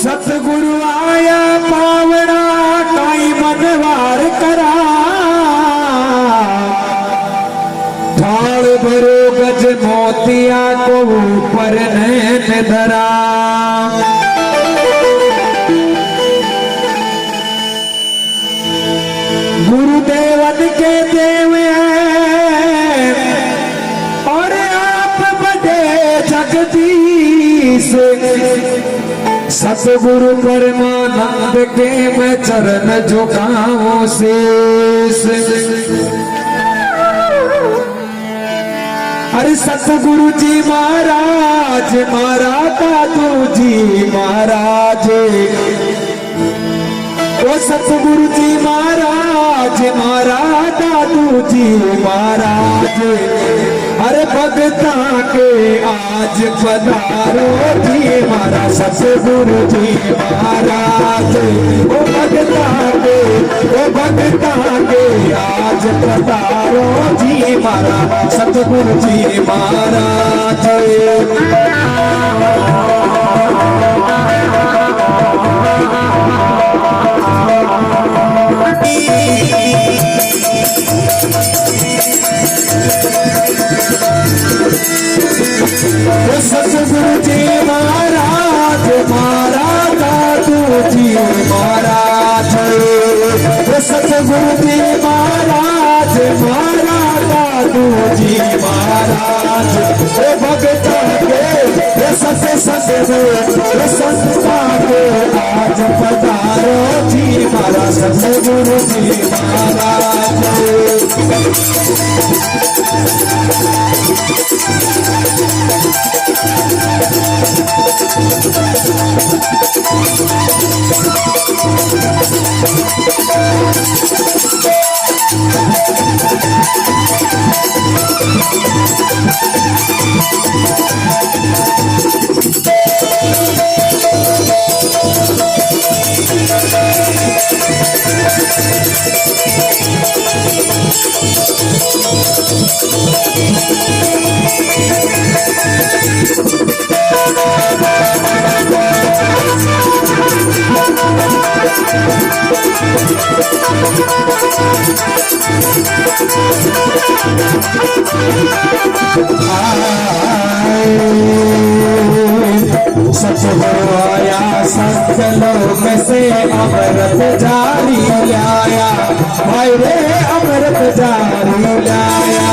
सतगुरु आया पावना काई मनवार करा ढाल भरो गज मोतिया को ऊपर नैन धरा गुरुदेवन के देव हैं और आप बड़े जगदीश सतगुरु परमानंद के मैं चरण झुकाऊं शीश। अरे सतगुरु जी महाराज मारा दादू जी महाराज ओ सतगुरु जी महाराज मारा दादू जी महाराज अरे भगता के आज पधारो जी मारा सतगुरु जी महाराज ओ भगता के आज पधारो जी मारा सतगुरु जी महाराज। सतगुरु जी महाराज मारा दादू जी महाराज सतगुरु जी महाराज मारा दादू जी महाराज भगता के संस्था के आज पधारो जी मारा सतगुरु जी महाराज। सतगुरु आया संत लोक से अमृत जारी लाया भाई रे अमृत जारी लाया।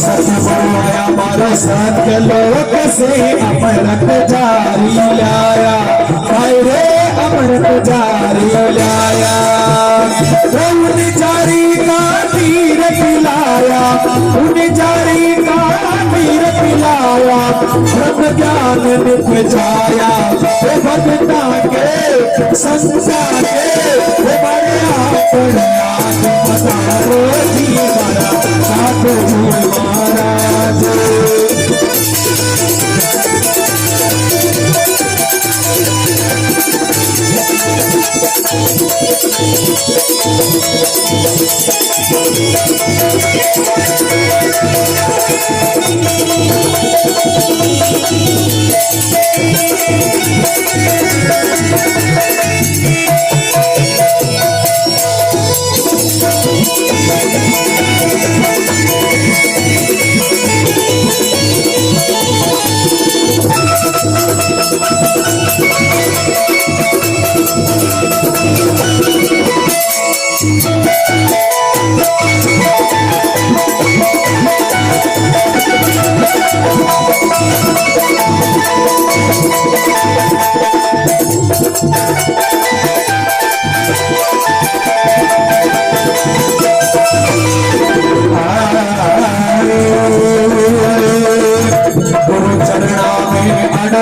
सतगुरु आया मारो संत लोक से अमृत जारी लाया भाई रे अमृत जारी लाया। उन जारी का तीर पिलाया उन जारी का तीर पिलाया ब्रह्म ज्ञान निपजाया भगता के संसार के बड़े आज पधारो जी मारा साधु महाराज।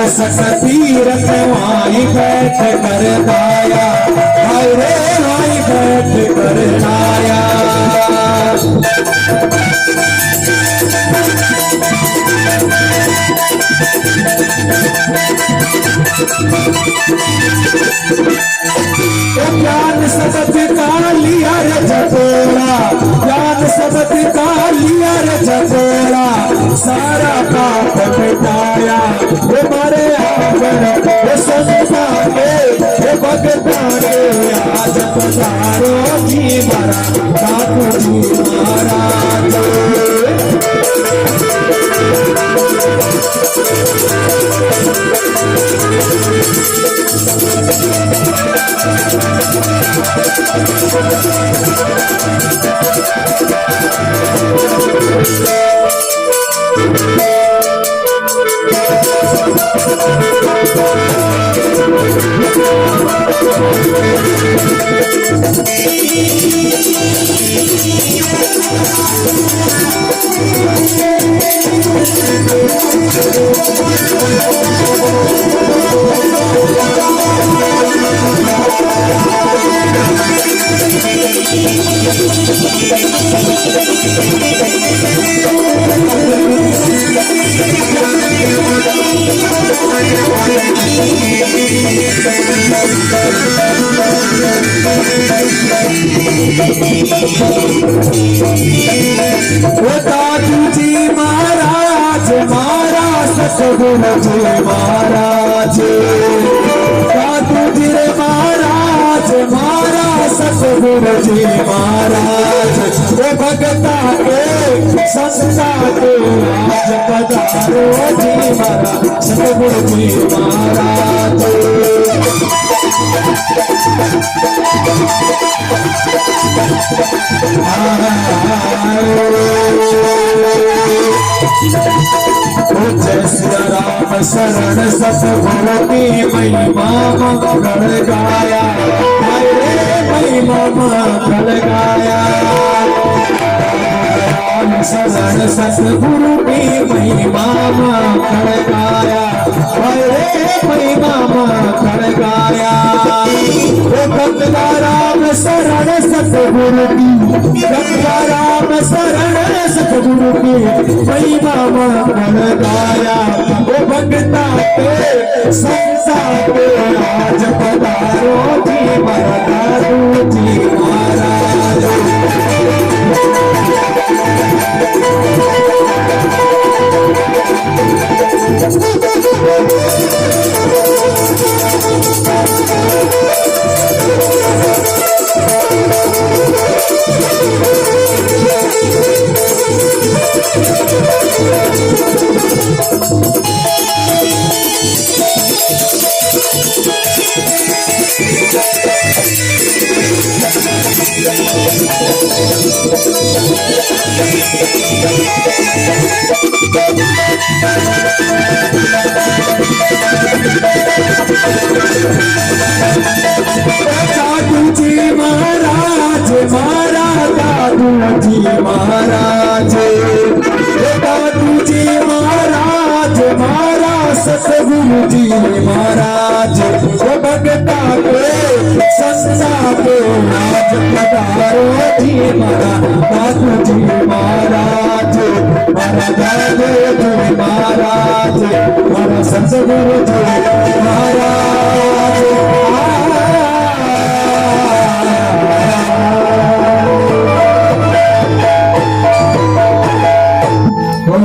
सकती रखवाई बैठ कर दाया, हाय रे वाई बैठ कर दाया। ज्ञान सबक का लिया रे झकोरा, ज्ञान सबक का लिया रे झकोरा, सारा पाप मिटाया। हे मारे आंगन हे संता के हे भगता के, आज पधारो जी मारा दादू जी महाराज। दादू जी महाराज मारा सतगुरु जी महाराज, दादू जी महाराज मारा सतगुरु जी महाराज। वो भगता के संता के आज पधारो जी मारा सतगुरु जी महाराज। जय श्री राम शरण सतगुरु की महिमा मंगल गाया, महिमा मंगल गाया। शरण सतगुरु की महिमा मंगल गाया, महिमा मंगल गाया। गंगा राम शरण सतगुरु की, गंगा राम शरण सतगुरु की महिमा मंगल गाया। वो भगता के संता के आज पधारो जी मारा दादू जी महाराज। दादू जी महाराज मारा, दादू जी महाराज, दादू जी महाराज मारा सतगुरु जी महाराज। वो भगता के संता के आज पधारो जी मारा दादू जी महाराज, मारा दादू जी महाराज, मारा सतगुरु जी महाराज।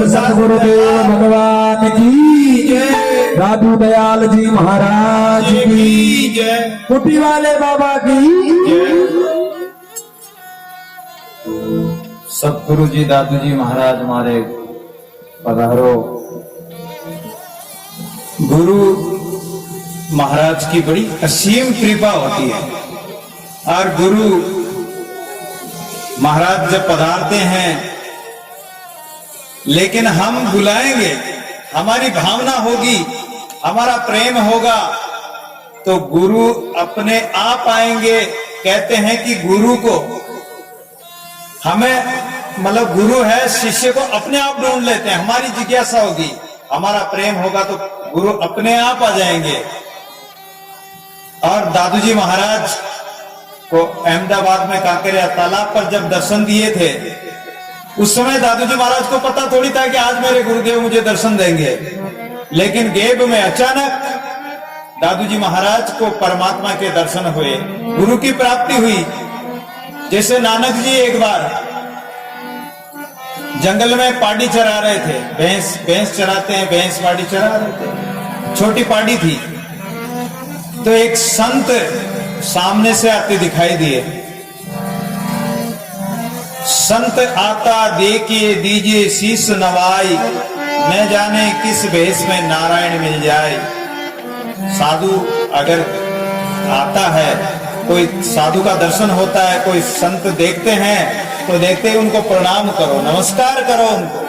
सतगुरुदेव भगवान की जय, दादू दयाल जी महाराज की जय, कुटी वाले बाबा की जय। सतगुरु जी दादू जी महाराज हमारे पधारो। गुरु महाराज की बड़ी असीम कृपा होती है, और गुरु महाराज जब पधारते हैं, लेकिन हम बुलाएंगे, हमारी भावना होगी, हमारा प्रेम होगा, तो गुरु अपने आप आएंगे। कहते हैं कि गुरु को हमें गुरु है, शिष्य को अपने आप ढूंढ लेते हैं। हमारी जिज्ञासा होगी, हमारा प्रेम होगा तो गुरु अपने आप आ जाएंगे। और दादू जी महाराज को अहमदाबाद में कांकरिया तालाब पर जब दर्शन दिए थे, उस समय दादू जी महाराज को पता थोड़ी था कि आज मेरे गुरुदेव मुझे दर्शन देंगे, लेकिन गेब में अचानक दादू जी महाराज को परमात्मा के दर्शन हुए, गुरु की प्राप्ति हुई। जैसे नानक जी एक बार जंगल में पाड़ी चरा रहे थे, भैंस चराते हैं, भैंस पाड़ी चरा रहे थे, छोटी पाड़ी थी, तो एक संत सामने से आते दिखाई दिए। संत आता देखिए दीजिए शीश नवाई, न जाने किस भेष में नारायण मिल जाए। साधु अगर आता है, कोई साधु का दर्शन होता है, कोई संत देखते हैं तो देखते ही उनको प्रणाम करो, नमस्कार करो उनको,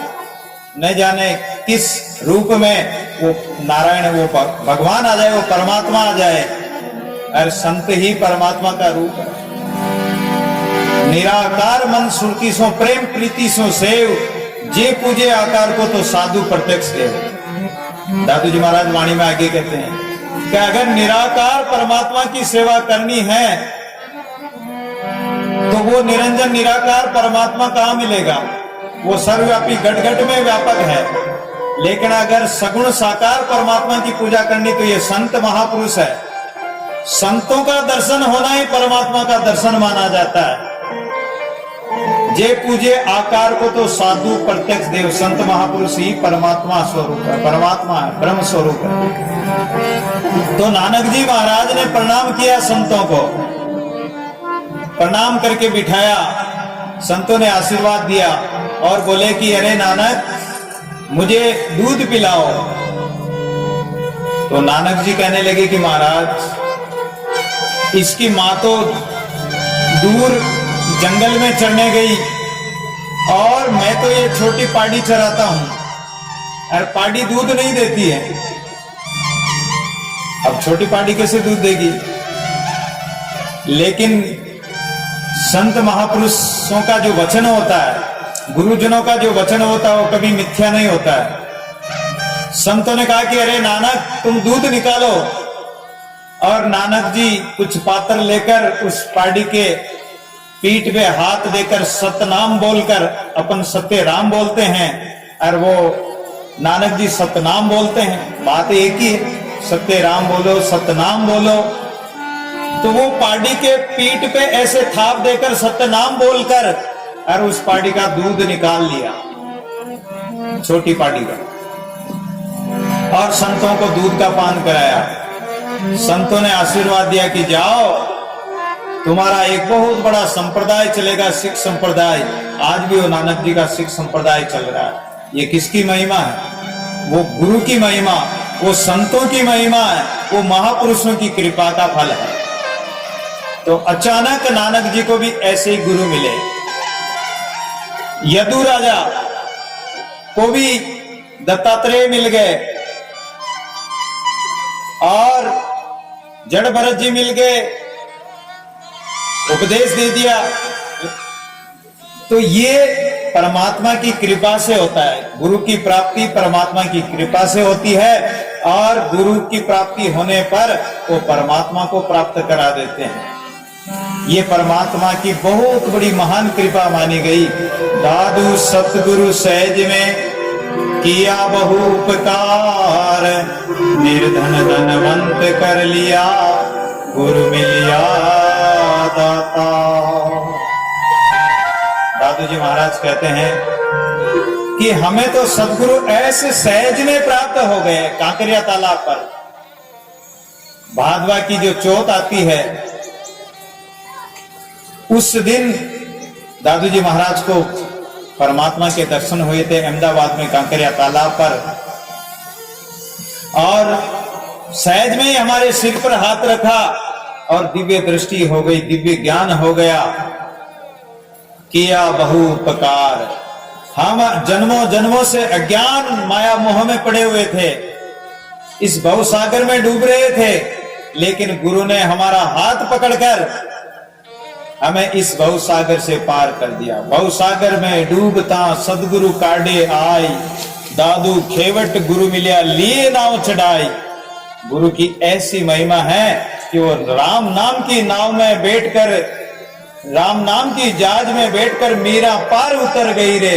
न जाने किस रूप में वो नारायण, वो भगवान आ जाए, वो परमात्मा आ जाए। और संत ही परमात्मा का रूप है। निराकार मन सुरती सो प्रेम प्रीति सो सेव, जे पूजे आकार को तो साधु प्रत्यक्ष देव। दादू जी महाराज वाणी में आगे कहते हैं कि अगर निराकार परमात्मा की सेवा करनी है तो वो निरंजन निराकार परमात्मा कहां मिलेगा? वो सर्वव्यापी घट-घट में व्यापक है। लेकिन अगर सगुण साकार परमात्मा की पूजा करनी तो ये संत महापुरुष है। संतों का दर्शन होना ही परमात्मा का दर्शन माना जाता है। जे पूजे आकार को तो साधु प्रत्यक्ष देव। संत महापुरुष ही परमात्मा स्वरूप है, परमात्मा है, ब्रह्म स्वरूप है। तो नानक जी महाराज ने प्रणाम किया संतों को, प्रणाम करके बिठाया, संतों ने आशीर्वाद दिया और बोले कि अरे नानक मुझे दूध पिलाओ। तो नानक जी कहने लगे कि महाराज इसकी मां तो दूर जंगल में चढ़ने गई और मैं तो ये छोटी पाड़ी चराता हूं और पाड़ी दूध नहीं देती है। अब छोटी पाड़ी कैसे दूध देगी? लेकिन संत महापुरुषों का जो वचन होता है, गुरुजनों का जो वचन होता है वो कभी मिथ्या नहीं होता है। संतों ने कहा कि अरे नानक तुम दूध निकालो। और नानक जी कुछ पात्र लेकर उस पाड़ी के पीठ पे हाथ देकर सतनाम बोलकर, अपन सत्य राम बोलते हैं और वो नानक जी सतनाम बोलते हैं, बात एक ही है, सत्य राम बोलो सतनाम बोलो। तो वो पाड़ी के पीठ पे ऐसे थाप देकर सत्यनाम बोलकर और उस पाड़ी का दूध निकाल लिया, छोटी पाड़ी का, और संतों को दूध का पान कराया। संतों ने आशीर्वाद दिया कि जाओ तुम्हारा एक बहुत बड़ा संप्रदाय चलेगा, सिख संप्रदाय। आज भी वो नानक जी का सिख संप्रदाय चल रहा है। ये किसकी महिमा है? वो गुरु की महिमा, वो संतों की महिमा है, वो महापुरुषों की कृपा का फल है। तो अचानक नानक जी को भी ऐसे ही गुरु मिले। यदु राजा को भी दत्तात्रेय मिल गए और जड़ भरत जी मिल गए, उपदेश दे दिया। तो ये परमात्मा की कृपा से होता है। गुरु की प्राप्ति परमात्मा की कृपा से होती है और गुरु की प्राप्ति होने पर वो परमात्मा को प्राप्त करा देते हैं। ये परमात्मा की बहुत बड़ी महान कृपा मानी गई। दादू सतगुरु सहज में किया बहु उपकार, निर्धन धनवंत कर लिया, गुरु मिलिया दाता। दादू जी महाराज कहते हैं कि हमें तो सदगुरु ऐसे सहज में प्राप्त हो गए। कांकरिया तालाब पर भादवा की जो चौथ आती है, उस दिन दादू जी महाराज को परमात्मा के दर्शन हुए थे अहमदाबाद में कांकरिया तालाब पर। और सहज में ही हमारे सिर पर हाथ रखा और दिव्य दृष्टि हो गई, दिव्य ज्ञान हो गया। किया बहु उपकार। हम जन्मों जन्मों से अज्ञान माया मोह में पड़े हुए थे, इस भवसागर में डूब रहे थे, लेकिन गुरु ने हमारा हाथ पकड़कर हमें इस भवसागर से पार कर दिया। भवसागर में डूबता सदगुरु काढ़े आई, दादू खेवट गुरु मिलिया लिए नाव चढ़ाई। गुरु की ऐसी महिमा है कि वो राम नाम की नाव में बैठकर, राम नाम की जहाज में बैठकर मीरा पार उतर गई रे,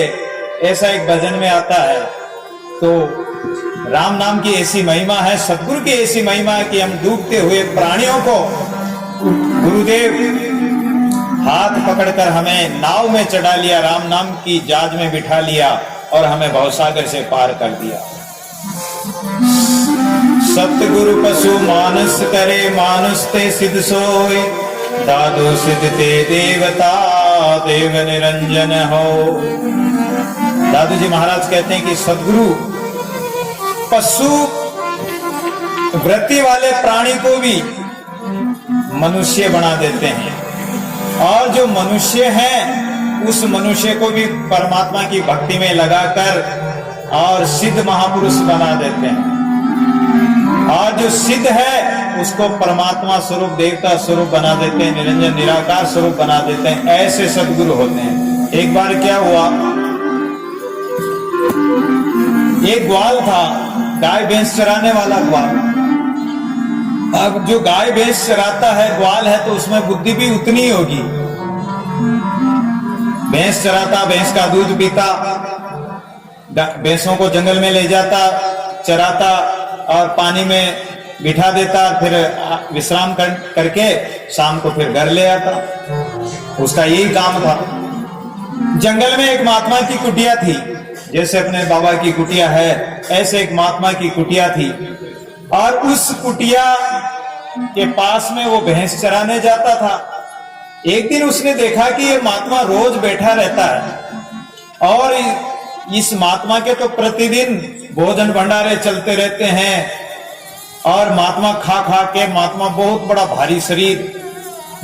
ऐसा एक भजन में आता है। तो राम नाम की ऐसी महिमा है, सदगुरु की ऐसी महिमा है कि हम डूबते हुए प्राणियों को गुरुदेव हाथ पकड़कर हमें नाव में चढ़ा लिया, राम नाम की जहाज में बिठा लिया और हमें भवसागर से पार कर दिया। सतगुरु पशु मानस करे, मानुष ते सिद्ध सोय, दादू सिद्ध ते देवता, देव निरंजन हो। दादू जी महाराज कहते हैं कि सदगुरु पशु वृत्ति वाले प्राणी को भी मनुष्य बना देते हैं, और जो मनुष्य है उस मनुष्य को भी परमात्मा की भक्ति में लगाकर और सिद्ध महापुरुष बना देते हैं, और जो सिद्ध है उसको परमात्मा स्वरूप, देवता स्वरूप बना देते हैं, निरंजन निराकार स्वरूप बना देते हैं। ऐसे सदगुरु होते हैं। एक बार क्या हुआ, एक ग्वाल था, गाय भैंस चराने वाला ग्वाल। अब जो गाय भैंस चराता है, ग्वाल है, तो उसमें बुद्धि भी उतनी ही होगी। भैंस चराता, भैंस का दूध पीता, भैंसों को जंगल में ले जाता, चराता और पानी में बिठा देता, फिर विश्राम करके शाम को फिर घर ले आता। उसका यही काम था। जंगल में एक महात्मा की कुटिया थी, जैसे अपने बाबा की कुटिया है, ऐसे एक महात्मा की कुटिया थी, और उस कुटिया के पास में वो भैंस चराने जाता था। एक दिन उसने देखा कि ये महात्मा रोज बैठा रहता है, और इस महात्मा के तो प्रतिदिन भोजन भंडारे चलते रहते हैं, और महात्मा खा खा के महात्मा बहुत बड़ा भारी शरीर,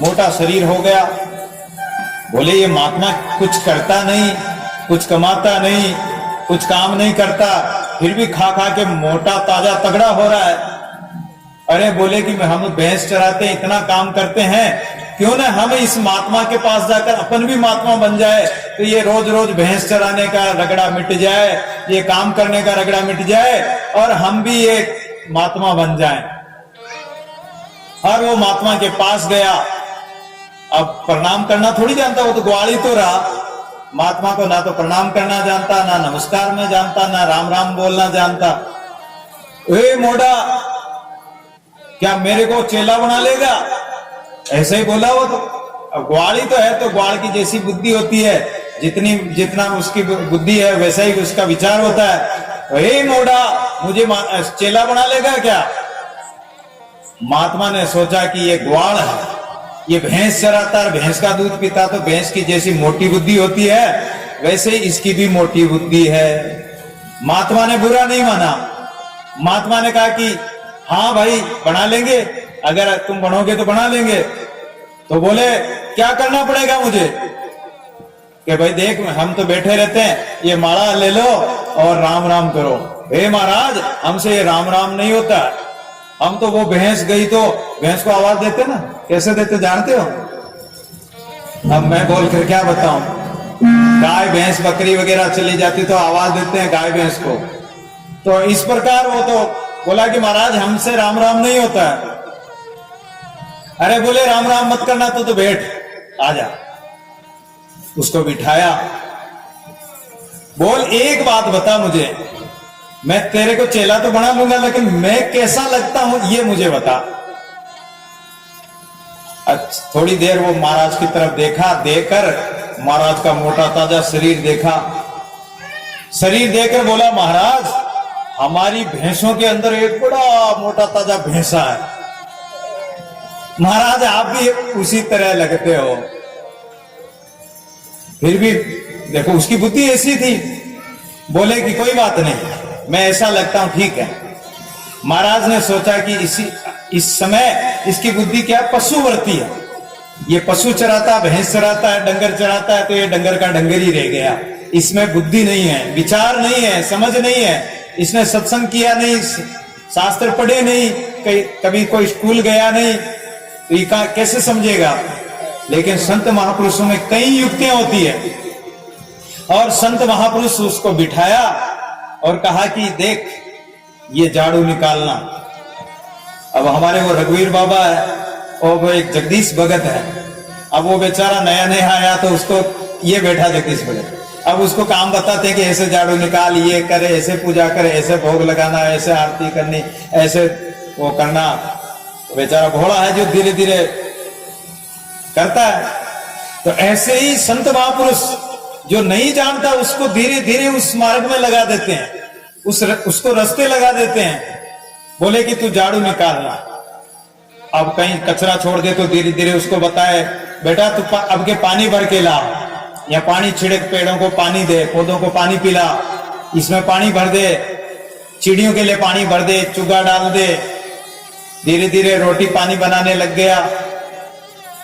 मोटा शरीर हो गया। बोले ये महात्मा कुछ करता नहीं, कुछ कमाता नहीं, कुछ काम नहीं करता, फिर भी खा खा के मोटा ताजा तगड़ा हो रहा है। अरे बोले कि हम भैंस चराते हैं, इतना काम करते हैं, क्यों ना हम इस महात्मा के पास जाकर अपन भी महात्मा बन जाए, तो ये रोज रोज भैंस चराने का रगड़ा मिट जाए, ये काम करने का रगड़ा मिट जाए, और हम भी एक महात्मा बन जाएं। और वो महात्मा के पास गया। अब प्रणाम करना थोड़ी जानता, वो तो ग्वाल ही तो रहा। महात्मा को ना तो प्रणाम करना जानता, ना नमस्कार में जानता, ना राम राम बोलना जानता। ए मोड़ा, क्या मेरे को चेला बना लेगा? ऐसे ही बोला वो तो। अब ग्वाल ही तो है, तो ग्वाल की जैसी बुद्धि होती है, जितना उसकी बुद्धि है वैसा ही उसका विचार होता है। ए मोड़ा, मुझे चेला बना लेगा क्या? महात्मा ने सोचा कि ये ग्वाल है, ये भैंस चराता है, भैंस का दूध पीता, तो भैंस की जैसी मोटी बुद्धि होती है वैसे ही इसकी भी मोटी बुद्धि है। महात्मा ने बुरा नहीं माना। महात्मा ने कहा कि हाँ भाई बना लेंगे, अगर तुम बनोगे तो बना लेंगे। तो बोले क्या करना पड़ेगा मुझे? कि भाई देख, हम तो बैठे रहते हैं, ये माला ले लो और राम राम करो। हे महाराज, हमसे ये राम राम नहीं होता। हम तो वो भैंस गई तो भैंस को आवाज देते ना, कैसे देते जानते हो? अब मैं बोल कर क्या बताऊं। गाय भैंस बकरी वगैरह चली जाती तो आवाज देते हैं गाय भैंस को। तो इस प्रकार वो तो बोला कि महाराज हमसे राम राम नहीं होता है। अरे बोले राम राम मत करना तो बैठ, आजा। उसको बिठाया। बोल एक बात बता मुझे, मैं तेरे को चेला तो बना लूंगा, लेकिन मैं कैसा लगता हूं ये मुझे बता। अच्छा, थोड़ी देर वो महाराज की तरफ देखा, देखकर महाराज का मोटा ताजा शरीर देखा। शरीर देखकर बोला, महाराज हमारी भैंसों के अंदर एक बड़ा मोटा ताजा भैंसा है। महाराज आप भी उसी तरह लगते हो। फिर भी देखो उसकी बुद्धि ऐसी थी। बोले कि कोई बात नहीं, मैं ऐसा लगता हूं, ठीक है। महाराज ने सोचा कि इस समय इसकी बुद्धि क्या पशुवर्ती है। ये पशु चराता, भैंस चराता है, डंगर चराता है, तो ये डंगर का डंगर ही रह गया। इसमें बुद्धि नहीं है, विचार नहीं है, समझ नहीं है। इसने सत्संग किया नहीं, शास्त्र पढ़े नहीं, कभी कोई स्कूल गया नहीं, तो ये कैसे समझेगा? लेकिन संत महापुरुषों में कई युक्तियां होती है, और संत महापुरुष उसको बिठाया और कहा कि देख ये झाड़ू निकालना। अब हमारे वो रघुवीर बाबा है और वो एक जगदीश भगत है। अब वो बेचारा नया नया आया तो उसको ये बैठा जगदीश भगत, अब उसको काम बताते कि ऐसे झाड़ू निकाल, ये करे, ऐसे पूजा करे, ऐसे भोग लगाना, ऐसे आरती करनी, ऐसे वो करना। बेचारा भोला है जो धीरे धीरे करता है। तो ऐसे ही संत महापुरुष जो नहीं जानता उसको धीरे धीरे उस मार्ग में लगा देते हैं, उसको रास्ते लगा देते हैं, बोले कि तू झाड़ू निकालना। अब कहीं कचरा छोड़ दे तो धीरे धीरे उसको बताए बेटा तू अब के पानी भर के ला, या पानी छिड़क, पेड़ों को पानी दे, पौधों को पानी पिला, इसमें पानी भर दे, चिड़ियों के लिए पानी भर दे, चुगा डाल दे। धीरे धीरे रोटी पानी बनाने लग गया।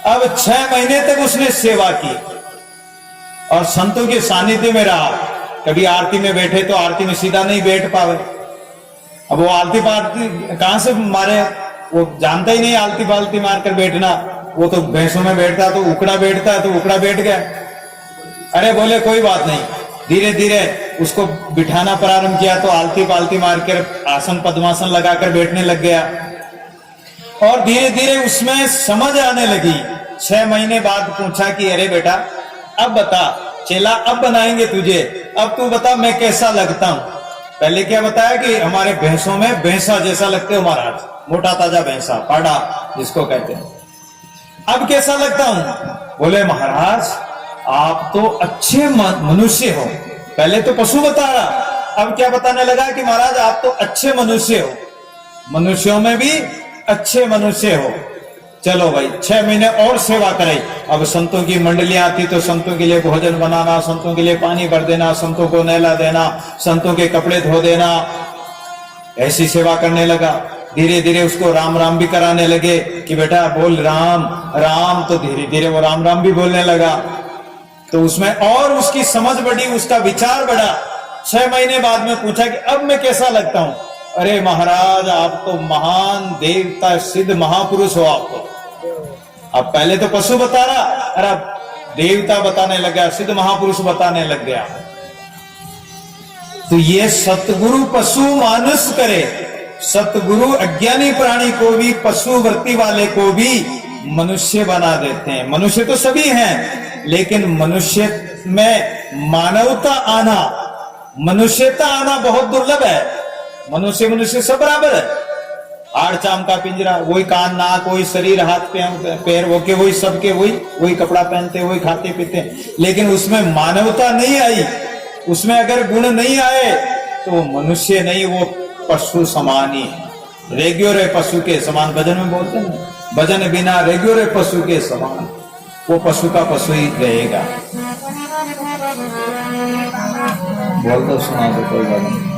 अब 6 महीने तक उसने सेवा की और संतों के सानिध्य में रहा। कभी आरती में बैठे तो आरती में सीधा नहीं बैठ पावे। अब वो आलती पालती कहां से मारे, वो जानता ही नहीं आलती पालती मारकर बैठना। वो तो भैंसों में बैठता तो उकड़ा बैठता, तो उकड़ा बैठ गया। अरे बोले कोई बात नहीं, धीरे धीरे उसको बिठाना प्रारंभ किया तो आलती पालती मारकर आसन पद्मासन लगाकर बैठने लग गया और धीरे धीरे उसमें समझ आने लगी। 6 महीने बाद पूछा कि अरे बेटा अब बता, चेला अब बनाएंगे तुझे, अब तू बता मैं कैसा लगता हूं। पहले क्या बताया कि हमारे भैंसों में भैंसा जैसा लगते हो महाराज, मोटा ताजा भैंसा, पाड़ा जिसको कहते हैं। अब कैसा लगता हूं? बोले महाराज आप तो अच्छे मनुष्य हो। पहले तो पशु बता रहा, अब क्या बताने लगा कि महाराज आप तो अच्छे मनुष्य हो, मनुष्यों में भी अच्छे मनुष्य हो। चलो भाई 6 महीने और सेवा करे। अब संतों की मंडलियां आती तो संतों के लिए भोजन बनाना, संतों के लिए पानी भर देना, संतों को नहला देना, संतों के कपड़े धो देना, ऐसी सेवा करने लगा। धीरे धीरे उसको राम राम भी कराने लगे कि बेटा बोल राम राम, तो धीरे धीरे वो राम राम भी बोलने लगा। तो उसमें और उसकी समझ बढ़ी, उसका विचार बढ़ा। 6 महीने बाद में पूछा कि अब मैं कैसा लगता हूं? अरे महाराज आप तो महान देवता सिद्ध महापुरुष हो आप तो। अब पहले तो पशु बता रहा, अरे देवता बताने लग गया, सिद्ध महापुरुष बताने लग गया। तो ये सतगुरु पशु मानुष करे, सतगुरु अज्ञानी प्राणी को भी, पशु वृत्ति वाले को भी मनुष्य बना देते हैं। मनुष्य तो सभी हैं, लेकिन मनुष्य में मानवता आना, मनुष्यता आना बहुत दुर्लभ है। मनुष्य सब बराबर है, हाड़ चाम का पिंजरा, वही कान नाक, वही शरीर हाथ पैर वो के वही सबके वही कपड़ा पहनते, वही खाते पीते, लेकिन उसमें मानवता नहीं आई, उसमें अगर गुण नहीं आए तो मनुष्य नहीं, वो पशु समान ही है। रेग्योर है पशु के समान, भजन में बोलते हैं, भजन बिना रेग्योर है पशु के समान, वो पशु का पशु ही रहेगा। बोल तो सुना दो कोई बात नहीं।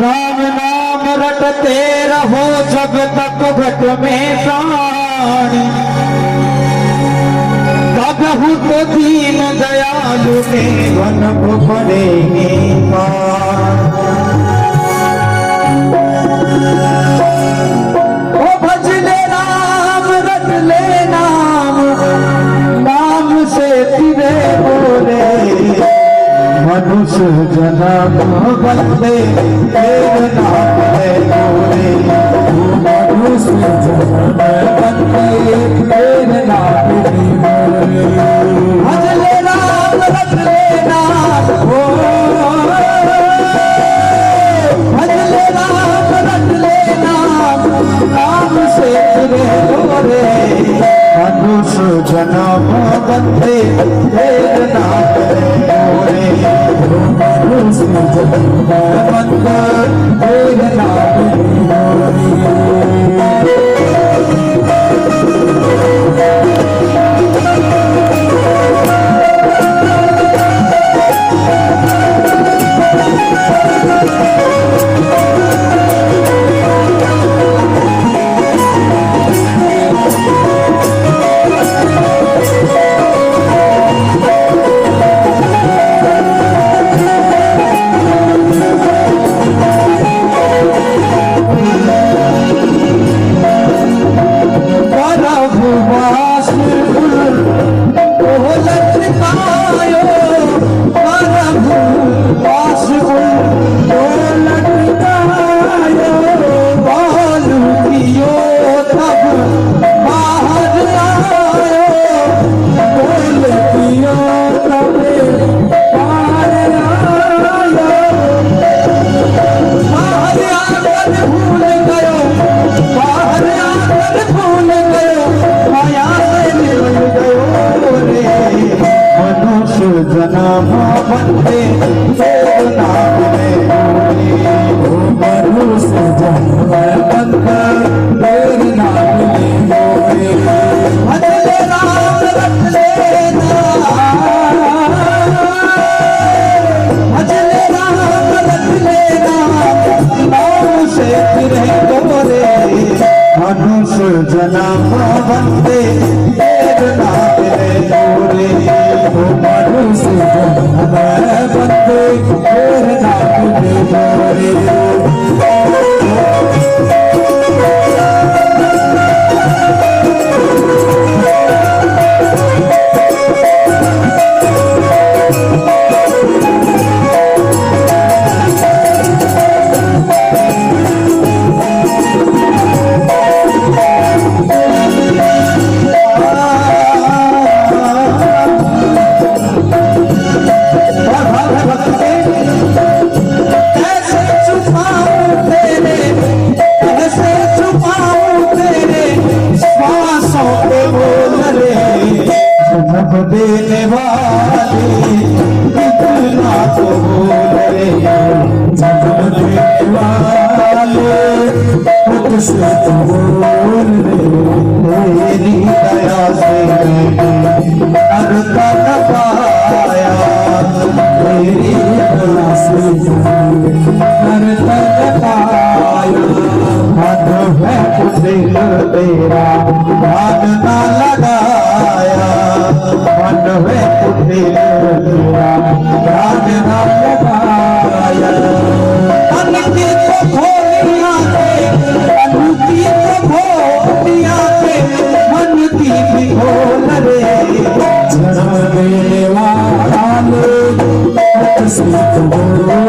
राम नाम रटते रहो जब तक घट में प्राण, कबहू तो दीन दयालु में वन पड़ेंगे ओ भज ले राम रट ले नाम, नाम से तिरे बोले मनुष्य जन्म बंदे तेरे नाम है बोले, मनुष्य जन्म बंदे तेरे नाम है बोले। भज ले राम रट ले नाम, ओ भज ले राम रट ले नाम, नाम से तेरे बोले मनुष्य जन्म बंदे तेरे नाम है बोले, मनुष्य जन्म बंदे तेरे नाम है बोले। दुनिया से निकल गयो रे मनुष्य जन्म बंदे तेरे नाम में ओ मनुष्य जन्म बंदे तेरे नाम में होए भजले राम रट लेना भजले राम रट लेना नाम से फिरे तोरे मनुष्य जन्म बंदे तेरे नाम में होए ओ मनुष्य जन्म बंदे तेरे नाम में होए देने वाले कितना तो बोले जन्म देने वाले तुझसे तो बोले तेरी दया से करता न पाया तेरी दया से करता न पाया मन है दिल तेरा ध्यान न लगाया मन है दिल तेरा ध्यान न लगाया मन की तो खोलिया के मन की तो खोलिया के मन की भी खोल रे जन्म देने वाले तुझसे तो बोले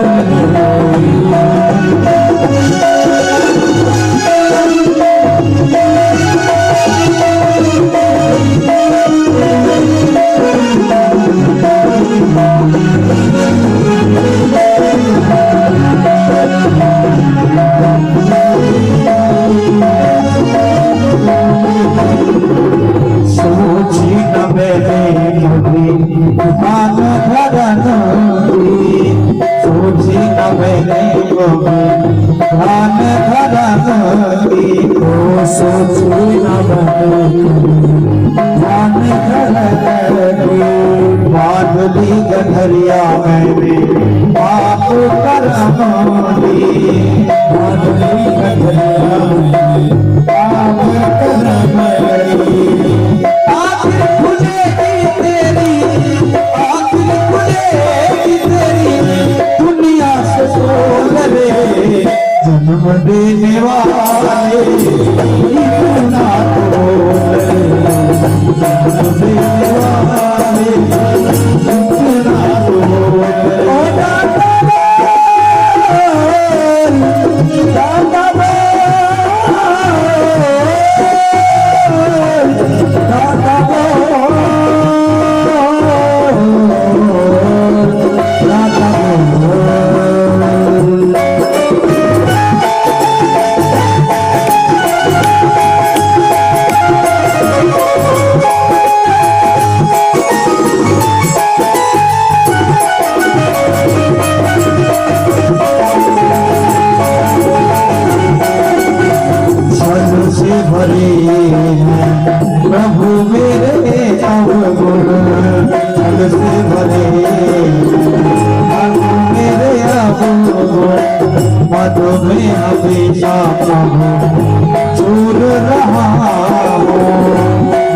सोची न मैंने कभी मान धरन सोची न मैंने कभी मान धरन ओ सोची न मैंने मान धरन बादली गधरिया मैंने पाप करमानी बादली गधरिया पाप करमानी आखिर खुलेगी तेरी दुनिया से बोल रे जन्म देने वाले इतना तो बोल रे जन्म देने वाले इतना तो बोल रे ओ दादा प्रभु मेरे अवगुण छल से भरे प्रभु मेरे अवगुण मद में हमेशा प्रभु चूर रहा हो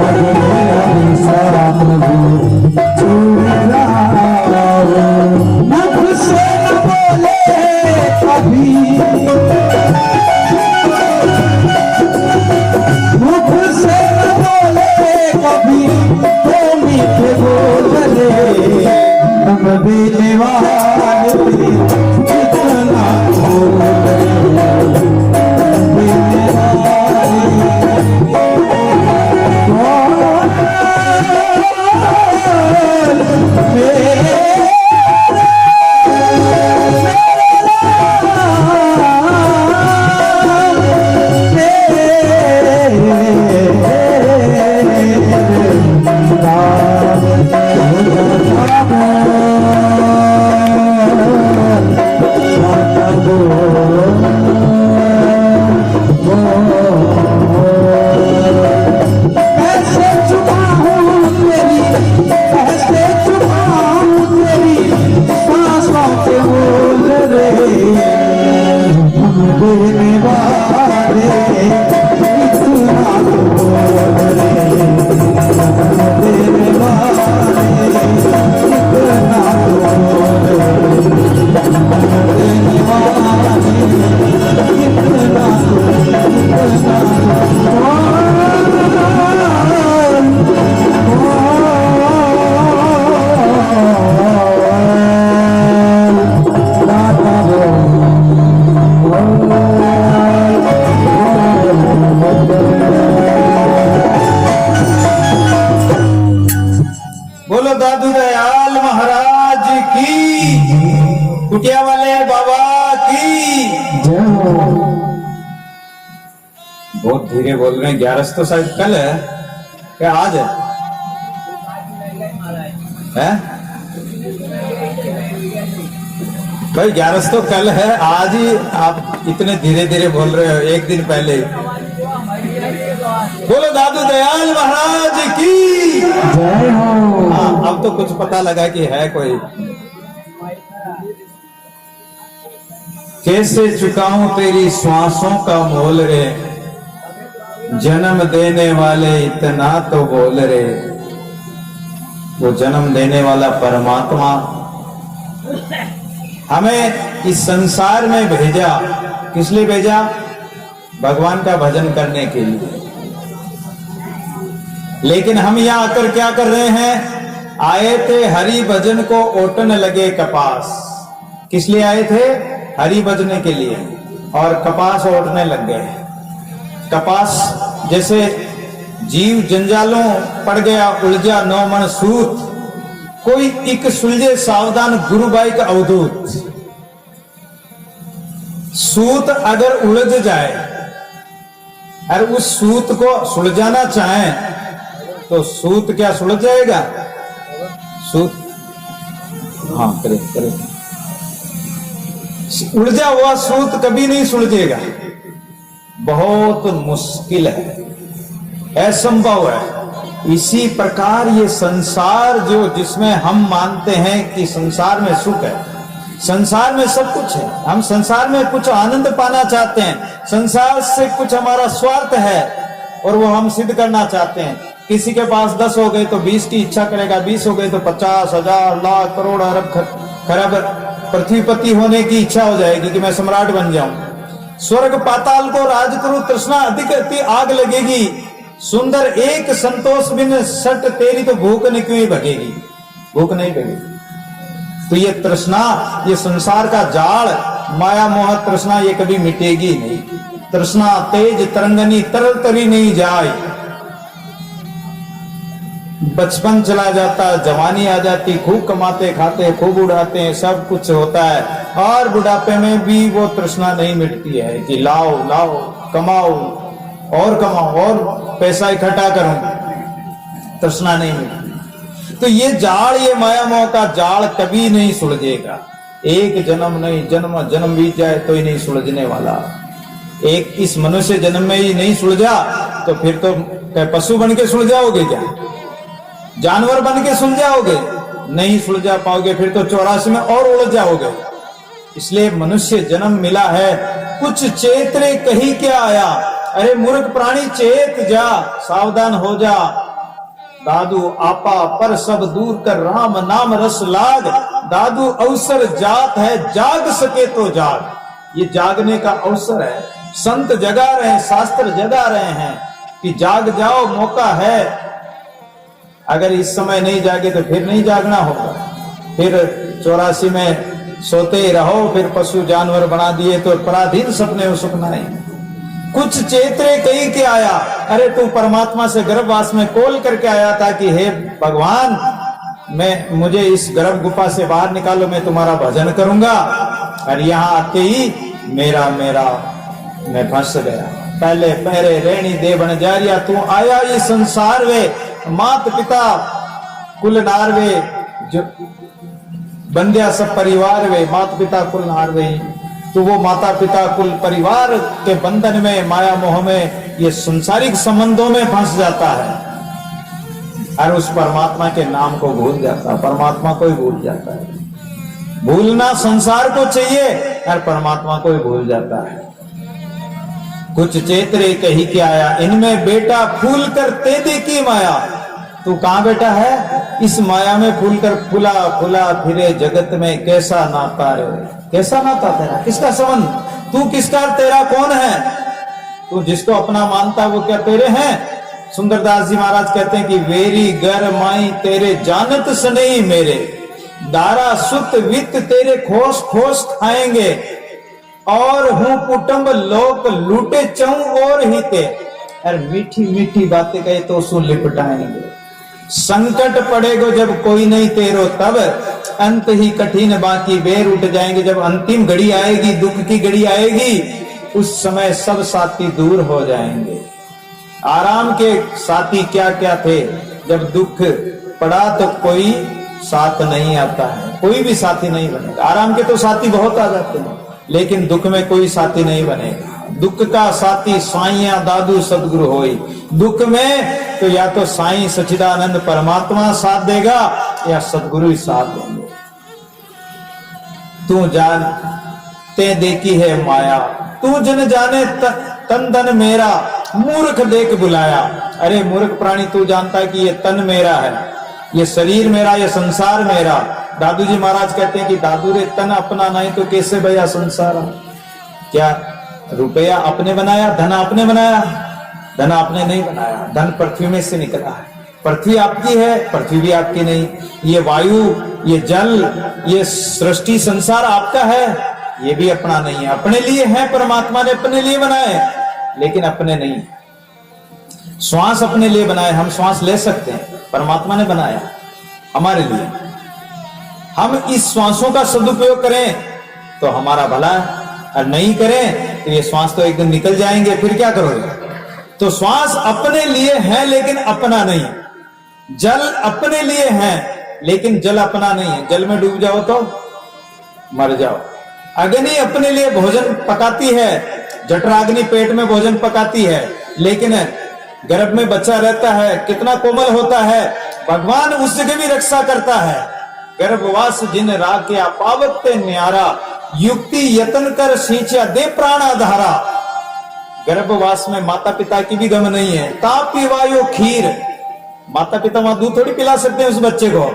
मद में हमेशा प्रभु चूर रहा हो मुख से न बोले कभी मुख से न बोले कभी तो मीठे बोल रे नम देने वाले कितना बोल रे देने वाले कुटिया वाले बाबा की। जय हो। बहुत धीरे बोल रहे हैं। 11 तो शायद कल है क्या आज है? भाई 11 तो कल है, आज ही आप इतने धीरे धीरे बोल रहे हो, एक दिन पहले। बोलो दादू दयाल महाराज की जय हो। हाँ, अब तो कुछ पता लगा कि है कोई। कैसे चुकाऊं तेरी श्वासों का मोल रे, जन्म देने वाले इतना तो बोल रे। वो जन्म देने वाला परमात्मा हमें इस संसार में भेजा, किस लिए भेजा? भगवान का भजन करने के लिए। लेकिन हम यहां आकर क्या कर रहे हैं? आए थे हरि भजन को ओटन लगे कपास। किस लिए आए थे? हरि भजने के लिए, और कपास ओटने लग गए। कपास जैसे जीव जंजालों पड़ गया, उलझा नौ मन सूत, कोई एक सुलझे सावधान गुरुबाई का अवधूत। सूत अगर उलझ जाए और उस सूत को सुलझाना चाहें तो सूत क्या सुलझ जाएगा? सूत हाँ करे करे, उलझा हुआ सूत कभी नहीं सुलझेगा, बहुत मुश्किल है, असंभव है। इसी प्रकार ये संसार जो जिसमें हम मानते हैं कि संसार में सुख है, संसार में सब कुछ है, हम संसार में कुछ आनंद पाना चाहते हैं, संसार से कुछ हमारा स्वार्थ है और वो हम सिद्ध करना चाहते हैं। किसी के पास 10 हो गए तो 20 की इच्छा करेगा, 20 हो गए तो 50, 1000, लाख, करोड़, अरब, खरब पृथ्वीपति होने की इच्छा हो जाएगी कि मैं सम्राट बन जाऊं। स्वर्ग पाताल को राज करूं, तृष्णा अधिक अति आग लगेगी। सुंदर एक संतोष बिन सट तेरी तो भूख नहीं क्यों भगेगी, भूख नहीं भगेगी। तो ये तृष्णा, ये संसार का जाल, माया मोह तृष्णा, ये कभी मिटेगी नहीं। तृष्णा तेज तरंगनी तरल तरी नहीं जाए। बचपन चला जाता, जवानी आ जाती, खूब कमाते खाते, खूब उड़ाते हैं, सब कुछ होता है, और बुढ़ापे में भी वो तृष्णा नहीं मिटती है कि लाओ लाओ कमाओ और कमाओ और पैसा इकट्ठा करूं, तृष्णा नहीं मिटती। तो ये जाल, ये माया मोह का जाल कभी नहीं सुलझेगा। एक जन्म नहीं, जन्म जन्म बीत जाए तो ही नहीं सुलझने वाला। एक इस मनुष्य जन्म में ही नहीं सुलझा तो फिर तो पशु बन के सुलझाओगे क्या? जानवर बन के सुलझाओगे? नहीं सुलझा पाओगे, फिर तो 84 में और उलझ जाओगे। इसलिए मनुष्य जन्म मिला है, कुछ चेतरे कही क्या आया। अरे मूर्ख प्राणी चेत जा, सावधान हो जा। दादू आपा पर सब दूर कर, राम नाम रस लाग। दादू अवसर जात है, जाग सके तो जाग। ये जागने का अवसर है। संत जगा रहे हैं, शास्त्र जगा रहे हैं कि जाग जाओ, मौका है। अगर इस समय नहीं जागे तो फिर नहीं जागना होगा, फिर 84 में सोते ही रहो, फिर पशु जानवर बना दिए तो पराधीन सपने हो सुखना नहीं। कुछ चेतरे कही के आया। अरे तू परमात्मा से गर्भवास में कॉल करके आया था कि हे भगवान, मुझे इस गर्भ गुफा से बाहर निकालो, मैं तुम्हारा भजन करूंगा। और यहाँ आते ही मेरा मैं फंस गया। पहले पहरे रेणी दे बन जारिया, तू आया ये संसार वे, मात पिता कुल नारवे, जो बंदिया सब परिवार वे, माता पिता कुल नारवे। तो वो माता पिता कुल परिवार के बंधन में, माया मोह में, ये संसारिक संबंधों में फंस जाता है और उस परमात्मा के नाम को भूल जाता है, परमात्मा को ही भूल जाता है। भूलना संसार को चाहिए और परमात्मा को ही भूल जाता है। कुछ चेतरे कही के आया, इनमें बेटा फूल कर तेदे की माया। तू कहां बेटा है? इस माया में फूल कर फूला फूला फिरे जगत में, कैसा नाता रे, कैसा नाता तेरा, किसका संबंध, तू किसका, तेरा कौन है? तू जिसको अपना मानता वो क्या तेरे हैं? सुंदरदास जी महाराज कहते हैं कि वेरी गर माई तेरे जानत सनई मेरे, दारा सुत वित्त तेरे खोस खोस खाएंगे, और हूं कुटुंब लोक लूटे चऊं और ही ते। और मीठी मीठी बातें कहे तो सु लिपटाएंगे। संकट पड़ेगो जब कोई नहीं तेरो तब, अंत ही कठिन बाकी बेर उठ जाएंगे। जब अंतिम घड़ी आएगी, दुख की घड़ी आएगी, उस समय सब साथी दूर हो जाएंगे। आराम के साथी क्या क्या थे, जब दुख पड़ा तो कोई साथ नहीं आता है, कोई भी साथी नहीं बनेगा। आराम के तो साथी बहुत आ जाते हैं, लेकिन दुख में कोई साथी नहीं बनेगा। दुख का साथी साईया दादू सदगुरु होई। दुख में तो या तो साईं सच्चिदानंद परमात्मा साथ देगा या सदगुरु ही साथ देंगे। तू जान ते देखी है माया, तू जन जाने तन धन मेरा, मूर्ख देख बुलाया। अरे मूर्ख प्राणी, तू जानता है कि ये तन मेरा है, ये शरीर मेरा, ये संसार मेरा। दादू जी महाराज कहते हैं कि दादू रे तन अपना नहीं तो कैसे भैया संसार। क्या रुपया आपने बनाया, धन आपने बनाया? धन आपने नहीं बनाया, धन पृथ्वी में से निकला है। पृथ्वी आपकी है, पृथ्वी भी आपकी नहीं। ये वायु, ये जल, ये सृष्टि संसार आपका है, ये भी अपना नहीं है। अपने लिए है, परमात्मा ने अपने लिए बनाए, लेकिन अपने नहीं। श्वास अपने लिए बनाए, हम श्वास ले सकते हैं, परमात्मा ने बनाया हमारे लिए। हम इस श्वासों का सदुपयोग करें तो हमारा भला है, और नहीं करें तो ये श्वास तो एक दिन निकल जाएंगे, फिर क्या करोगे? तो श्वास अपने लिए है लेकिन अपना नहीं। जल अपने लिए है लेकिन जल अपना नहीं है। जल में डूब जाओ तो मर जाओ। अग्नि अपने लिए भोजन पकाती है, जठराग्नि पेट में भोजन पकाती है, लेकिन गर्भ में बच्चा रहता है, कितना कोमल होता है, भगवान उस जगह भी रक्षा करता है। गर्भवास जिन राख्या पावक ते न्यारा, युक्ति यतन कर सींचा दे प्राणा धारा। गर्भवास में माता पिता की भी गम नहीं है। ताप पीवायो खीर, माता पिता वहां दूध थोड़ी पिला सकते हैं उस बच्चे को,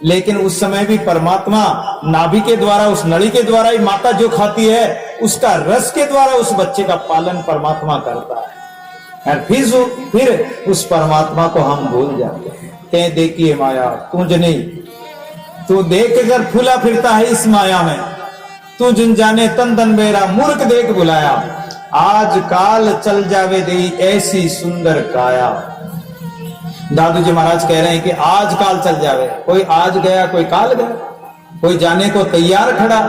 लेकिन उस समय भी परमात्मा नाभि के द्वारा, उस नली के द्वारा ही माता जो खाती है, उसका रस के द्वारा उस बच्चे का पालन परमात्मा करता है। और फिर उस परमात्मा को हम भूल जाते हैं। ते देखिए माया तुझ नहीं, तू देख कर फूला फिरता है इस माया में। तू जिन जाने तन धन मेरा, मूर्ख देख बुलाया। आज काल चल जावे दे ऐसी सुंदर काया। दादू जी महाराज कह रहे हैं कि आज काल चल जावे। कोई आज गया, कोई काल गया, कोई जाने को तैयार खड़ा।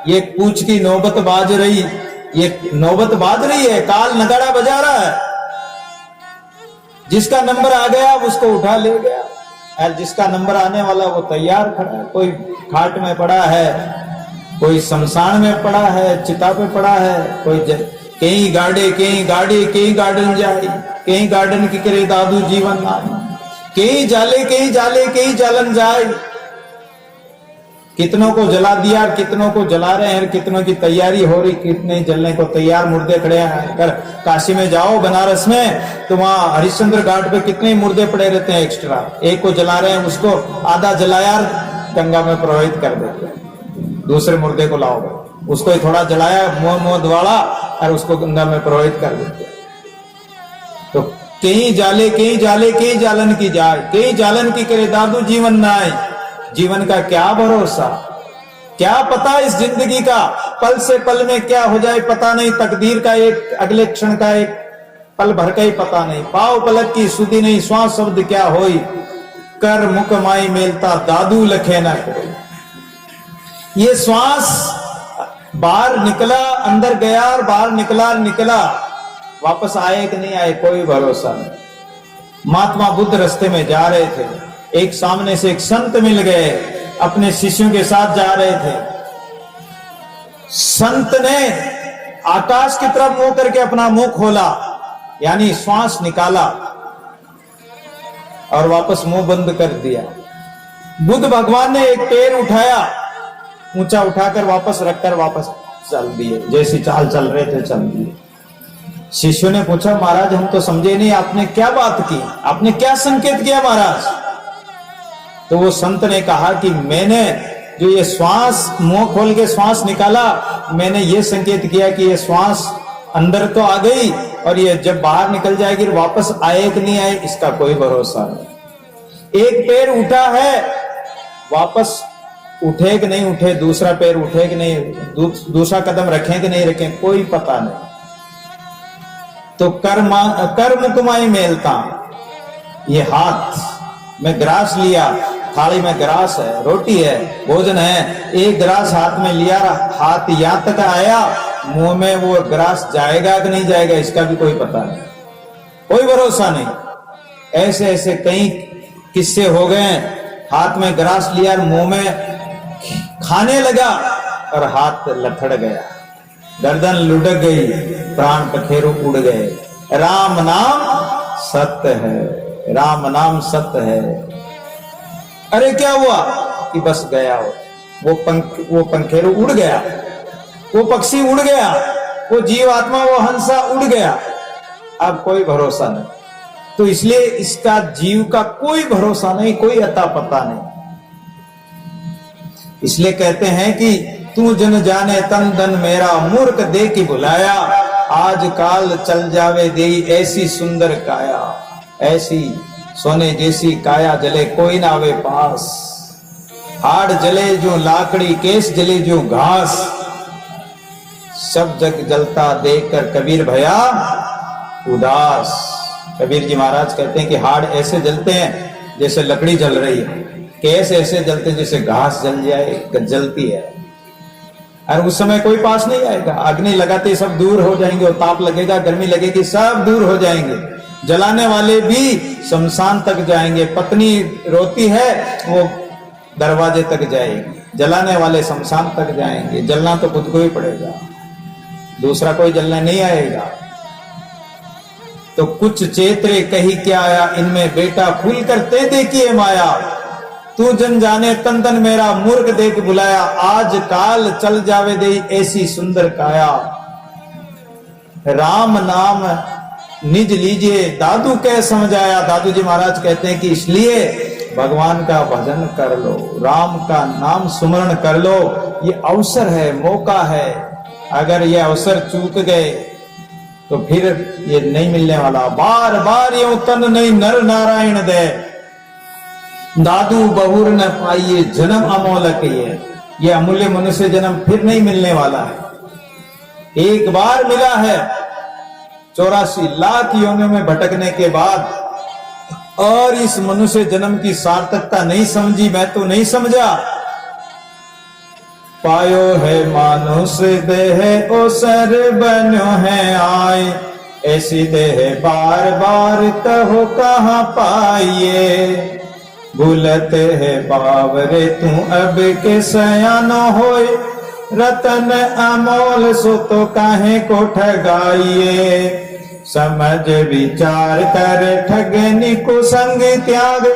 ये पूछ की नौबत बाज रही, ये नौबत बाज रही है, काल नगाड़ा बजा रहा है। जिसका नंबर आ गया उसको उठा ले गया, और जिसका नंबर आने वाला वो तैयार खड़ा है। कोई खाट में पड़ा है, कोई शमशान में पड़ा है, चिता पे पड़ा है, कोई कहीं गाड़े, कहीं गाड़ी, कहीं गार्डन जाए, कहीं गार्डन की करे दादू जीवन आए, कहीं जाले, कहीं जाले, कहीं जालन जाए। कितनों को जला दिया, कितनों को जला रहे हैं, कितनों की तैयारी हो रही, कितने जलने को तैयार मुर्दे खड़े हैं। अगर काशी में जाओ, बनारस में, तो वहां हरिश्चंद्र घाट पे कितने मुर्दे पड़े रहते हैं एक्स्ट्रा। एक को जला रहे हैं, उसको आधा जलाया गंगा में प्रवाहित कर देते हैं, दूसरे मुर्दे को लाओ, उसको थोड़ा जलाया, मुंह द्वारा, और उसको गंगा में प्रवाहित कर देते हैं। तो कहीं जाले, कहीं जाले, कहीं जालन की जाए, कहीं जालन की करे दादू जीवन ना आए। जीवन का क्या भरोसा, क्या पता इस जिंदगी का, पल से पल में क्या हो जाए पता नहीं। तकदीर का एक अगले क्षण का, एक पल भर का ही पता नहीं। पाव पलक की सुधी नहीं, श्वास शब्द क्या होई, कर मुख माई मेलता दादू लखे ना कोई। ये श्वास बाहर निकला, अंदर गया, और बाहर निकला, वापस आए कि नहीं आए कोई भरोसा नहीं। महात्मा बुद्ध रास्ते में जा रहे थे, एक सामने से एक संत मिल गए, अपने शिष्यों के साथ जा रहे थे। संत ने आकाश की तरफ मुंह करके अपना मुंह खोला, यानी श्वास निकाला, और वापस मुंह बंद कर दिया। बुद्ध भगवान ने एक पैर उठाया, ऊंचा उठाकर वापस रखकर वापस चल दिए, जैसी चाल चल रहे थे चल दिए। शिष्यों ने पूछा, महाराज हम तो समझे नहीं, आपने क्या बात की, आपने क्या संकेत किया महाराज? तो वो संत ने कहा कि मैंने जो ये श्वास, मुंह खोल के श्वास निकाला, मैंने ये संकेत किया कि ये श्वास अंदर तो आ गई, और ये जब बाहर निकल जाएगी वापस आए कि नहीं आए इसका कोई भरोसा नहीं। एक पैर उठा है, वापस उठे कि नहीं उठे, दूसरा पैर उठे कि नहीं, दूसरा कदम रखें कि नहीं रखें, कोई पता नहीं। तो कर्म कुमाई मेलता, ये हाथ में ग्रास लिया, थाली में ग्रास है, रोटी है, भोजन है, एक ग्रास हाथ में लिया, हाथ यहां तक आया, मुंह में वो ग्रास जाएगा कि नहीं जाएगा इसका भी कोई पता नहीं, कोई भरोसा नहीं। ऐसे ऐसे कई किस्से हो गए, हाथ में ग्रास लिया, मुंह में खाने लगा और हाथ लथड़ गया, गर्दन लुढ़क गई, प्राण पखेरु उड़ गए। राम नाम सत्य है, राम नाम सत्य है। अरे क्या हुआ कि बस गया वो पंखेरु उड़ गया, वो पक्षी उड़ गया, वो जीवात्मा, वो हंसा उड़ गया, अब कोई भरोसा नहीं। तो इसलिए इसका जीव का कोई भरोसा नहीं, कोई अता पता नहीं। इसलिए कहते हैं कि तू जन जाने तन धन मेरा, मूर्ख दे की बुलाया, आज काल चल जावे देई ऐसी सुंदर काया, ऐसी सोने जैसी काया जले कोई ना आवे पास, हाड़ जले जो लाकड़ी, केस जले जो घास, सब जग जलता देखकर कबीर भया उदास। कबीर जी महाराज कहते हैं कि हाड़ ऐसे जलते हैं जैसे लकड़ी जल रही है, केस ऐसे जलते हैं जैसे घास जल जाए, जलती है, और उस समय कोई पास नहीं आएगा। अग्नि लगाते सब दूर हो जाएंगे, और ताप लगेगा, गर्मी लगेगी, सब दूर हो जाएंगे। जलाने वाले भी शमशान तक जाएंगे, पत्नी रोती है वो दरवाजे तक जाएगी, जलाने वाले शमशान तक जाएंगे। जलना तो खुद को ही पड़ेगा, दूसरा कोई जलने नहीं आएगा। तो कुछ चेतरे कही क्या आया, इनमें बेटा खुल करते देखिए माया, तू जन जाने तन तन मेरा, मूर्ख देख बुलाया, आज काल चल जावे दे ऐसी सुंदर काया। राम नाम निज लीजिए, दादू कह समझाया। दादू जी महाराज कहते हैं कि इसलिए भगवान का भजन कर लो, राम का नाम सुमरण कर लो, ये अवसर है, मौका है। अगर ये अवसर चूक गए तो फिर ये नहीं मिलने वाला। बार बार ये तन नहीं नर नारायण दे, दादू बहुर न पाइए जन्म अमोलक, ये अमूल्य मनुष्य जन्म फिर नहीं मिलने वाला है। एक बार मिला है, 84 लाख योनियों में भटकने के बाद, और इस मनुष्य जन्म की सार्थकता नहीं समझी, मैं तो नहीं समझा। पायो है मानुष देह ओ सर बनो है आए, ऐसी देह बार बार कहो कहाँ पाइए। भूलत है बावरे तू अब के सयानो होए, रतन अमोल सो तो काहे को ठगाइए। समझ विचार कर ठगनी को संग त्याग,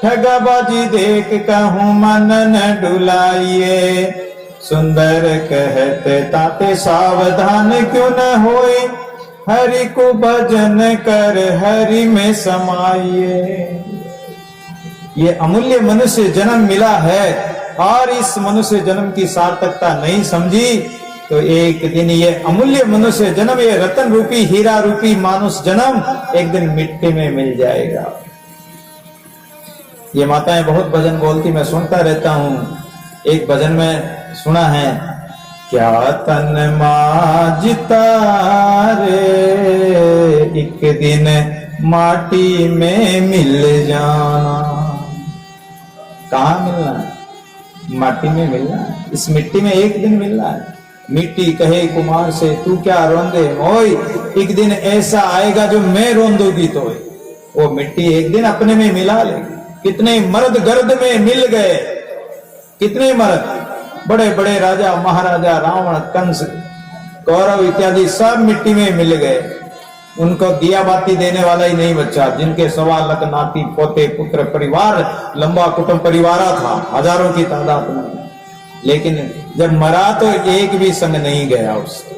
ठगाबाजी देख कहूँ मन न डुलाइए। सुंदर कहते ताते सावधान क्यों न होए, हरि को भजन कर हरि में समाइए। ये अमूल्य मनुष्य जन्म मिला है और इस मनुष्य जन्म की सार्थकता नहीं समझी, तो एक दिन ये अमूल्य मनुष्य जन्म, ये रतन रूपी हीरा रूपी मानुष जन्म एक दिन मिट्टी में मिल जाएगा। ये माताएं बहुत भजन बोलती, मैं सुनता रहता हूँ। एक भजन में सुना है, क्या तन माजता रे, एक दिन माटी में मिल जाना। कहाँ मिलना है? माटी में मिलना है, इस मिट्टी में एक दिन मिलना है। मिट्टी कहे कुमार से तू क्या रोंदे ओए, एक दिन ऐसा आएगा जो मैं रोंदूगी तो वो मिट्टी एक दिन अपने में मिला लेगी। कितने मर्द गर्द में मिल गए, कितने मर्द, बड़े बड़े राजा महाराजा, रावण, कंस, कौरव इत्यादि सब मिट्टी में मिल गए। उनको दिया बाती देने वाला ही नहीं बचा, जिनके 1.25 लाख नाती पोते पुत्र परिवार, लंबा कुटुंब परिवार था, हजारों की तादाद में। लेकिन जब मरा तो एक भी संग नहीं गया, उससे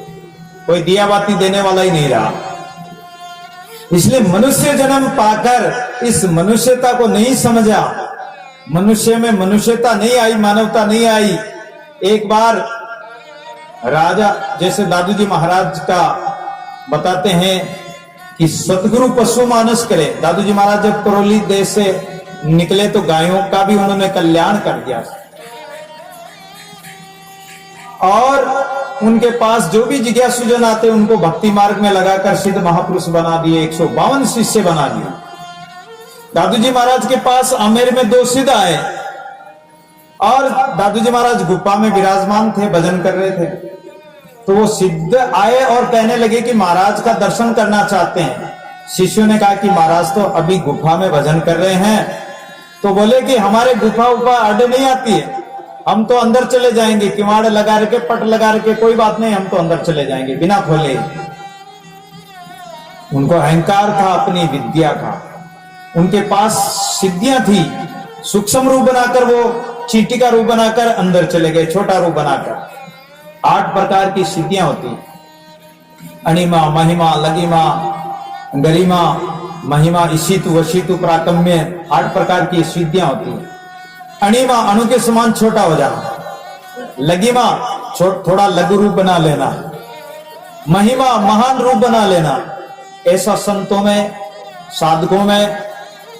कोई दिया बाती देने वाला ही नहीं रहा। इसलिए मनुष्य जन्म पाकर इस मनुष्यता को नहीं समझा, मनुष्य में मनुष्यता नहीं आई, मानवता नहीं आई। एक बार राजा, जैसे दादू जी महाराज का बताते हैं कि सतगुरु पशु मानस करे। दादू जी महाराज जब करौली देश से निकले तो गायों का भी उन्होंने कल्याण कर दिया, और उनके पास जो भी जिज्ञासुजन आते उनको भक्ति मार्ग में लगाकर सिद्ध महापुरुष बना दिए, 152 शिष्य बना दिए। दादू जी महाराज के पास आमेर में 2 सिद्ध आए, और दादू जी महाराज गुफा में विराजमान थे, भजन कर रहे थे। तो वो सिद्ध आए और कहने लगे कि महाराज का दर्शन करना चाहते हैं। शिष्यों ने कहा कि महाराज तो अभी गुफा में भजन कर रहे हैं। तो बोले कि हमारे गुफा उफा अड्डे नहीं आती है, हम तो अंदर चले जाएंगे, किवाड़ लगा रखे, पट लगा रखे, कोई बात नहीं, हम तो अंदर चले जाएंगे बिना खोले। उनको अहंकार था अपनी विद्या का, उनके पास सिद्धियां थी। सूक्ष्म रूप बनाकर वो चींटी का रूप बनाकर अंदर चले गए, छोटा रूप बनाकर। 8 प्रकार की सिद्धियां होती, अणिमा, महिमा, लगिमा, गरिमा, महिमा, इशितु, वशितु, प्राकम्य, 8 प्रकार की सिद्धियां होती। अणिमा, अणु के समान छोटा हो जाना। लगिमा, थोड़ा लघु रूप बना लेना। महिमा, महान रूप बना लेना। ऐसा संतों में, साधकों में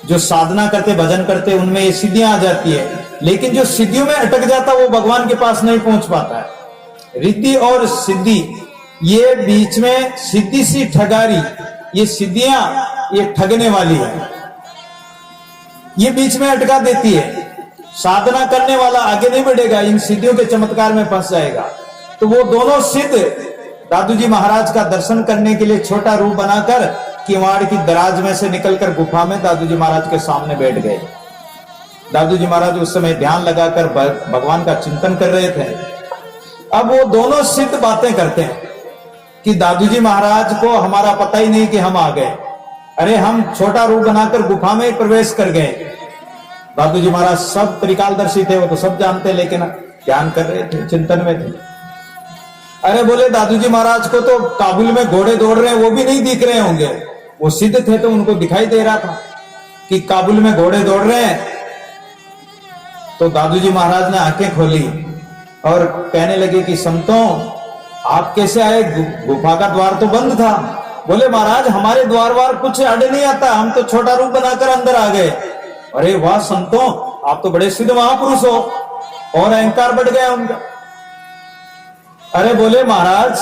जो साधना करते, भजन करते, उनमें ये सिद्धियां आ जाती है। लेकिन जो सिद्धियों में अटक जाता वो भगवान के पास नहीं पहुंच पाता है। रिद्धि और सिद्धि, ये बीच में सिद्धि सी ठगारी, ये सिद्धियां ये ठगने वाली है, ये बीच में अटका देती है। साधना करने वाला आगे नहीं बढ़ेगा, इन सिद्धियों के चमत्कार में फंस जाएगा। तो वो दोनों सिद्ध दादू जी महाराज का दर्शन करने के लिए छोटा रूप बनाकर किवाड़ की दराज में से निकलकर गुफा में दादू जी महाराज के सामने बैठ गए। दादू जी महाराज उस समय ध्यान लगाकर भगवान का चिंतन कर रहे थे। अब वो दोनों सिद्ध बातें करते हैं कि दादू जी महाराज को हमारा पता ही नहीं कि हम आ गए। अरे हम छोटा रूप बनाकर गुफा में प्रवेश कर गए। दादू जी महाराज सब त्रिकालदर्शी थे, वो तो सब जानते, लेकिन ध्यान कर रहे थे, चिंतन में थे। अरे बोले दादू जी महाराज को तो काबुल में घोड़े दौड़ रहे हैं वो भी नहीं दिख रहे होंगे। वो सिद्ध थे तो उनको दिखाई दे रहा था कि काबुल में घोड़े दौड़ रहे हैं। तो दादू जी महाराज ने आंखें खोली और कहने लगे कि संतों, आप कैसे आए? गुफा का द्वार तो बंद था। बोले महाराज हमारे द्वार वार कुछ अड़े नहीं आता, हम तो छोटा रूप बनाकर अंदर आ गए। अरे वाह संतों, आप तो बड़े सिद्ध महापुरुष हो। और अहंकार बढ़ गया उनका। अरे बोले महाराज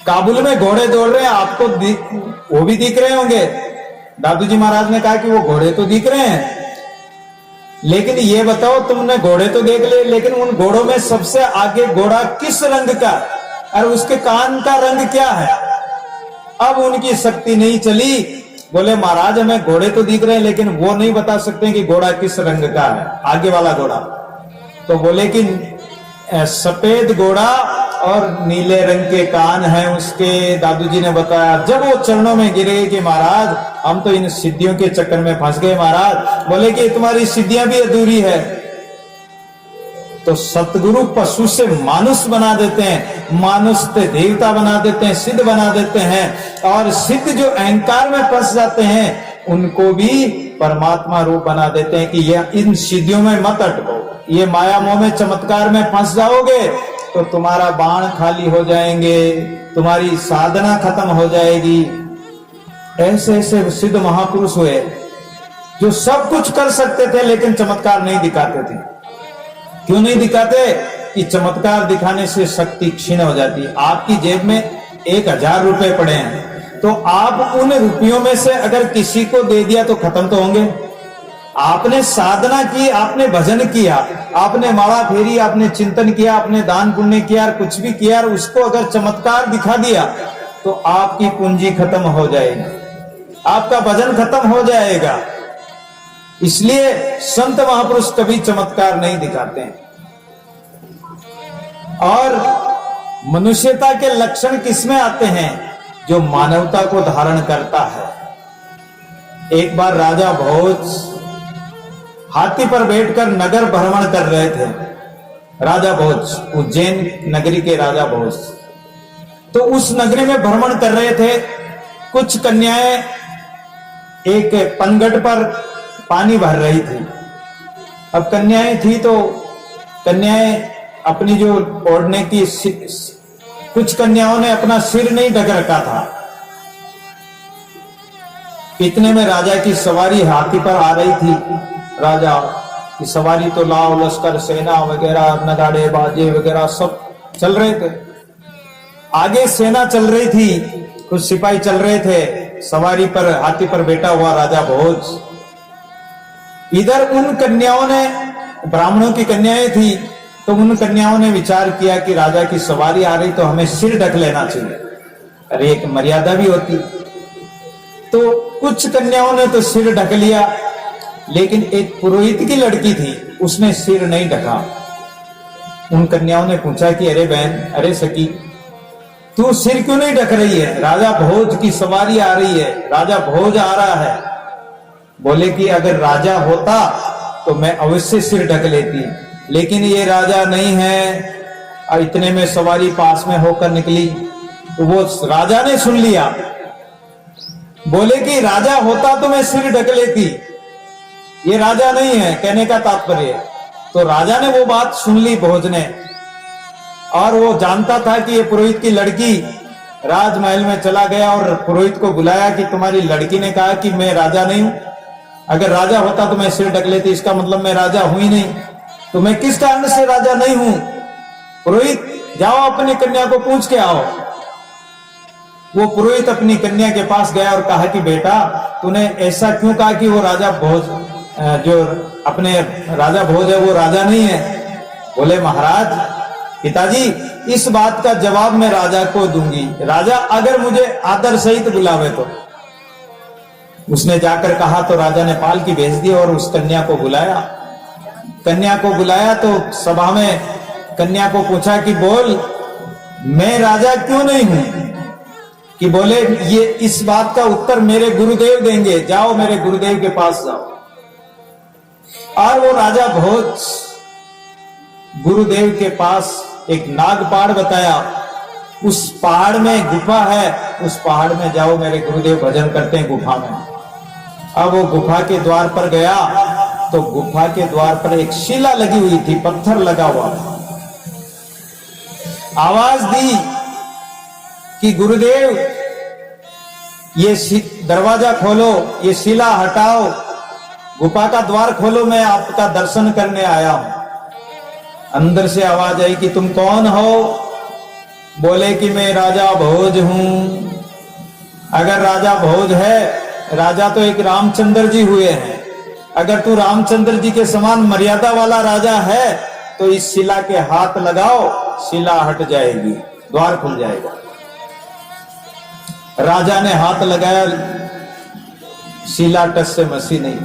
काबुल में घोड़े दौड़ रहे हैं, आपको वो भी दिख रहे होंगे। दादू जी महाराज ने कहा कि वो घोड़े तो दिख रहे हैं, लेकिन ये बताओ तुमने घोड़े तो देख लिए, लेकिन उन घोड़ों में सबसे आगे घोड़ा किस रंग का और उसके कान का रंग क्या है? अब उनकी शक्ति नहीं चली। बोले महाराज हमें घोड़े तो दिख रहे हैं, लेकिन वो नहीं बता सकते कि घोड़ा किस रंग का है, आगे वाला घोड़ा। तो बोले कि सफेद घोड़ा और नीले रंग के कान हैं उसके। दादू जी ने बताया। जब वो चरणों में गिरे कि महाराज हम तो इन सिद्धियों के चक्कर में फंस गए महाराज। बोले कि तुम्हारी सिद्धियां भी अधूरी है। तो सतगुरु पशु से मानुष बना देते हैं, मानुष से देवता बना देते हैं, सिद्ध बना देते हैं। और सिद्ध जो अहंकार में फंस जाते हैं उनको भी परमात्मा रूप बना देते हैं कि यह इन सिद्धियों में मत अटको, ये माया मोह में चमत्कार में फंस जाओगे तो तुम्हारा बाण खाली हो जाएंगे, तुम्हारी साधना खत्म हो जाएगी। ऐसे ऐसे सिद्ध महापुरुष हुए जो सब कुछ कर सकते थे लेकिन चमत्कार नहीं दिखाते थे। क्यों नहीं दिखाते? कि चमत्कार दिखाने से शक्ति क्षीण हो जाती है। आपकी जेब में 1000 रुपए पड़े हैं तो आप उन रुपयों में से अगर किसी को दे दिया तो खत्म तो होंगे। आपने साधना की, आपने भजन किया, आपने माला फेरी, आपने चिंतन किया, आपने दान पुण्य किया, कुछ भी किया, उसको अगर चमत्कार दिखा दिया तो आपकी पूंजी खत्म हो जाएगी, आपका भजन खत्म हो जाएगा। इसलिए संत महापुरुष कभी चमत्कार नहीं दिखाते हैं। और मनुष्यता के लक्षण किसमें आते हैं? जो मानवता को धारण करता है। एक बार राजा भोज हाथी पर बैठकर नगर भ्रमण कर रहे थे। राजा भोज, उज्जैन नगरी के राजा भोज, तो उस नगरी में भ्रमण कर रहे थे। कुछ कन्याएं एक पनघट पर पानी भर रही थी। अब कन्याएं थी तो कन्याएं अपनी जो ओढ़ने की, कुछ कन्याओं ने अपना सिर नहीं ढक रखा था। इतने में राजा की सवारी हाथी पर आ रही थी। राजा की सवारी तो लाव लश्कर सेना वगैरह, नगाड़े बाजे वगैरह सब चल रहे थे। आगे सेना चल रही थी, कुछ सिपाही चल रहे थे, सवारी पर हाथी पर बैठा हुआ राजा भोज। इधर उन कन्याओं ने ब्राह्मणों की कन्याएं थी, तो उन कन्याओं ने विचार किया कि राजा की सवारी आ रही तो हमें सिर ढक लेना चाहिए। अरे एक मर्यादा भी होती। तो कुछ कन्याओं ने तो सिर ढक लिया, लेकिन एक पुरोहित की लड़की थी, उसने सिर नहीं ढका। उन कन्याओं ने पूछा कि अरे बहन, अरे सखी, तू सिर क्यों नहीं ढक रही है? राजा भोज की सवारी आ रही है, राजा भोज आ रहा है। बोले कि अगर राजा होता तो मैं अवश्य सिर ढक लेती, लेकिन ये राजा नहीं है। और इतने में सवारी पास में होकर निकली, तो वो राजा ने सुन लिया। बोले कि राजा होता तो मैं सिर ढक लेती, ये राजा नहीं है, कहने का तात्पर्य। तो राजा ने वो बात सुन ली भोज ने, और वो जानता था कि ये पुरोहित की लड़की राजमहल में चला गया और पुरोहित को बुलाया कि तुम्हारी लड़की ने कहा कि मैं राजा नहीं हूं, अगर राजा होता तो मैं सिर ढक लेती, इसका मतलब मैं राजा हुई नहीं, तो मैं किस कारण से राजा नहीं हूं? पुरोहित, जाओ अपनी कन्या को पूछ के आओ। वो पुरोहित अपनी कन्या के पास गया और कहा कि बेटा, तूने ऐसा क्यों कहा कि वो राजा भोज, जो अपने राजा भोज है वो राजा नहीं है? बोले महाराज, पिताजी, इस बात का जवाब मैं राजा को दूंगी, राजा अगर मुझे आदर सहित बुलावे तो। उसने जाकर कहा तो राजा ने पालकी भेज दी और उस कन्या को बुलाया। कन्या को बुलाया तो सभा में कन्या को पूछा कि बोल, मैं राजा क्यों नहीं हूं? कि बोले ये इस बात का उत्तर मेरे गुरुदेव देंगे, जाओ मेरे गुरुदेव के पास जाओ। और वो राजा भोज गुरुदेव के पास एक नाग पहाड़ बताया, उस पहाड़ में गुफा है, उस पहाड़ में जाओ, मेरे गुरुदेव भजन करते हैं गुफा में। अब वो गुफा के द्वार पर गया तो गुफा के द्वार पर एक शिला लगी हुई थी, पत्थर लगा हुआ था। आवाज दी कि गुरुदेव ये दरवाजा खोलो, ये शिला हटाओ, गुफा का द्वार खोलो, मैं आपका दर्शन करने आया हूं। अंदर से आवाज आई कि तुम कौन हो? बोले कि मैं राजा भोज हूं। अगर राजा भोज है, राजा तो एक रामचंद्र जी हुए हैं, अगर तू रामचंद्र जी के समान मर्यादा वाला राजा है तो इस शिला के हाथ लगाओ, शिला हट जाएगी, द्वार खुल जाएगा। राजा ने हाथ लगाया, शिला टस से मसी नहीं।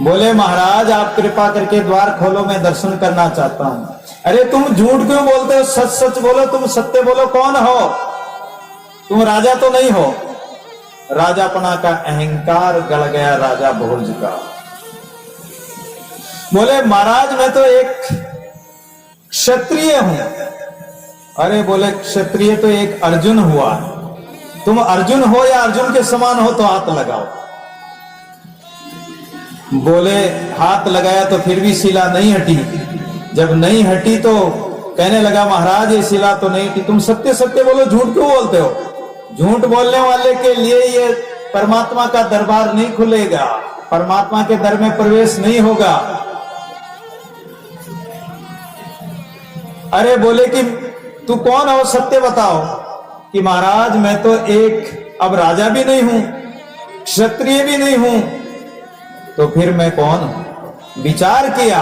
बोले महाराज, आप कृपा करके द्वार खोलो, मैं दर्शन करना चाहता हूं। अरे तुम झूठ क्यों बोलते हो? सच सच बोलो, तुम सत्य बोलो, कौन हो तुम? राजा तो नहीं हो। राजापना का अहंकार गड़ गया राजा भोज का। बोले महाराज, मैं तो एक क्षत्रिय हूं। अरे बोले क्षत्रिय तो एक अर्जुन हुआ, तुम अर्जुन हो या अर्जुन के समान हो तो हाथ लगाओ। बोले हाथ लगाया तो फिर भी शिला नहीं हटी। जब नहीं हटी तो कहने लगा महाराज, ये शिला तो नहीं हटी, तुम सत्य सत्य बोलो, झूठ क्यों बोलते हो? झूठ बोलने वाले के लिए ये परमात्मा का दरबार नहीं खुलेगा, परमात्मा के दर में प्रवेश नहीं होगा। अरे बोले कि तू कौन हो, सत्य बताओ। कि महाराज, मैं तो एक अब राजा भी नहीं हूं, क्षत्रिय भी नहीं हूं, तो फिर मैं कौन हूं? विचार किया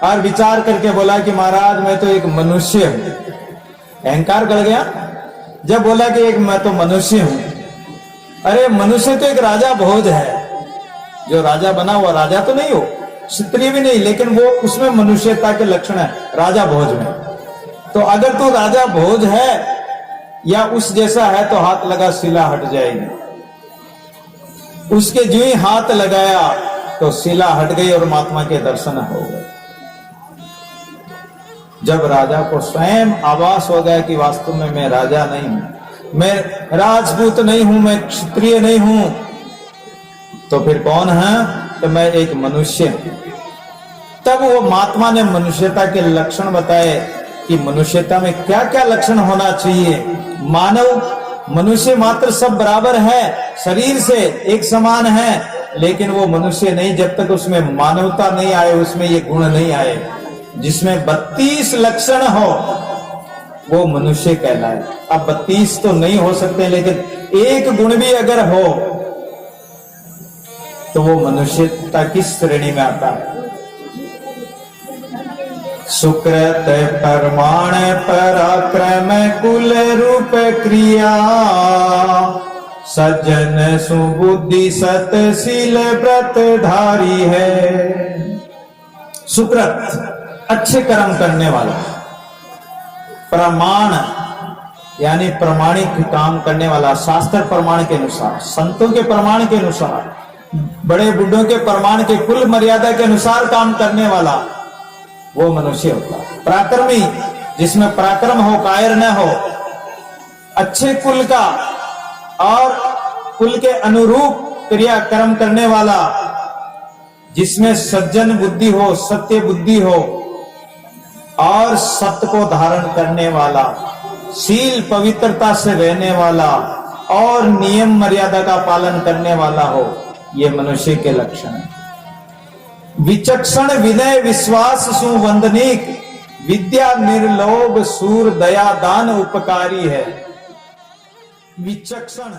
और विचार करके बोला कि महाराज, मैं तो एक मनुष्य हूं। अहंकार गड़ गया जब बोला कि एक मैं तो मनुष्य हूं। अरे मनुष्य तो एक राजा भोज है, जो राजा बना हुआ राजा तो नहीं हो, क्षत्रिय भी नहीं, लेकिन वो उसमें मनुष्यता के लक्षण है राजा भोज में। तो अगर तू राजा भोज है या उस जैसा है तो हाथ लगा, शिला हट जाएगी। उसके जो ही हाथ लगाया तो शिला हट गई और महात्मा के दर्शन हो गए। जब राजा को स्वयं आभास हो गया कि वास्तव में मैं राजा नहीं हूं, मैं राजपूत नहीं हूं, मैं क्षत्रिय नहीं हूं, तो फिर कौन है? तो मैं एक मनुष्य हूं। तब वो महात्मा ने मनुष्यता के लक्षण बताए कि मनुष्यता में क्या क्या लक्षण होना चाहिए। मानव मनुष्य मात्र सब बराबर है, शरीर से एक समान है, लेकिन वो मनुष्य नहीं जब तक उसमें मानवता नहीं आए, उसमें ये गुण नहीं आए। जिसमें 32 लक्षण हो वो मनुष्य कहलाए। अब 32 तो नहीं हो सकते, लेकिन एक गुण भी अगर हो तो वो मनुष्यता की श्रेणी में आता है। सुकृत प्रमाण पराक्रम कुल रूप क्रिया, सज्जन सुबुद्धि सतशील व्रत धारी है। सुकृत अच्छे कर्म करने वाला, प्रमाण यानी प्रमाणिक काम करने वाला, शास्त्र प्रमाण के अनुसार, संतों के प्रमाण के अनुसार, बड़े बुढ़ों के प्रमाण के कुल मर्यादा के अनुसार काम करने वाला वो मनुष्य होता है। पराक्रमी जिसमें पराक्रम हो, कायर न हो, अच्छे कुल का और कुल के अनुरूप क्रिया कर्म करने वाला, जिसमें सज्जन बुद्धि हो, सत्य बुद्धि हो और सत्य को धारण करने वाला, शील पवित्रता से रहने वाला और नियम मर्यादा का पालन करने वाला हो, ये मनुष्य के लक्षण है। विचक्षण विनय विश्वास सुवंदनीक, विद्या निर्लोभ सूर दया दान उपकारी है। विचक्षण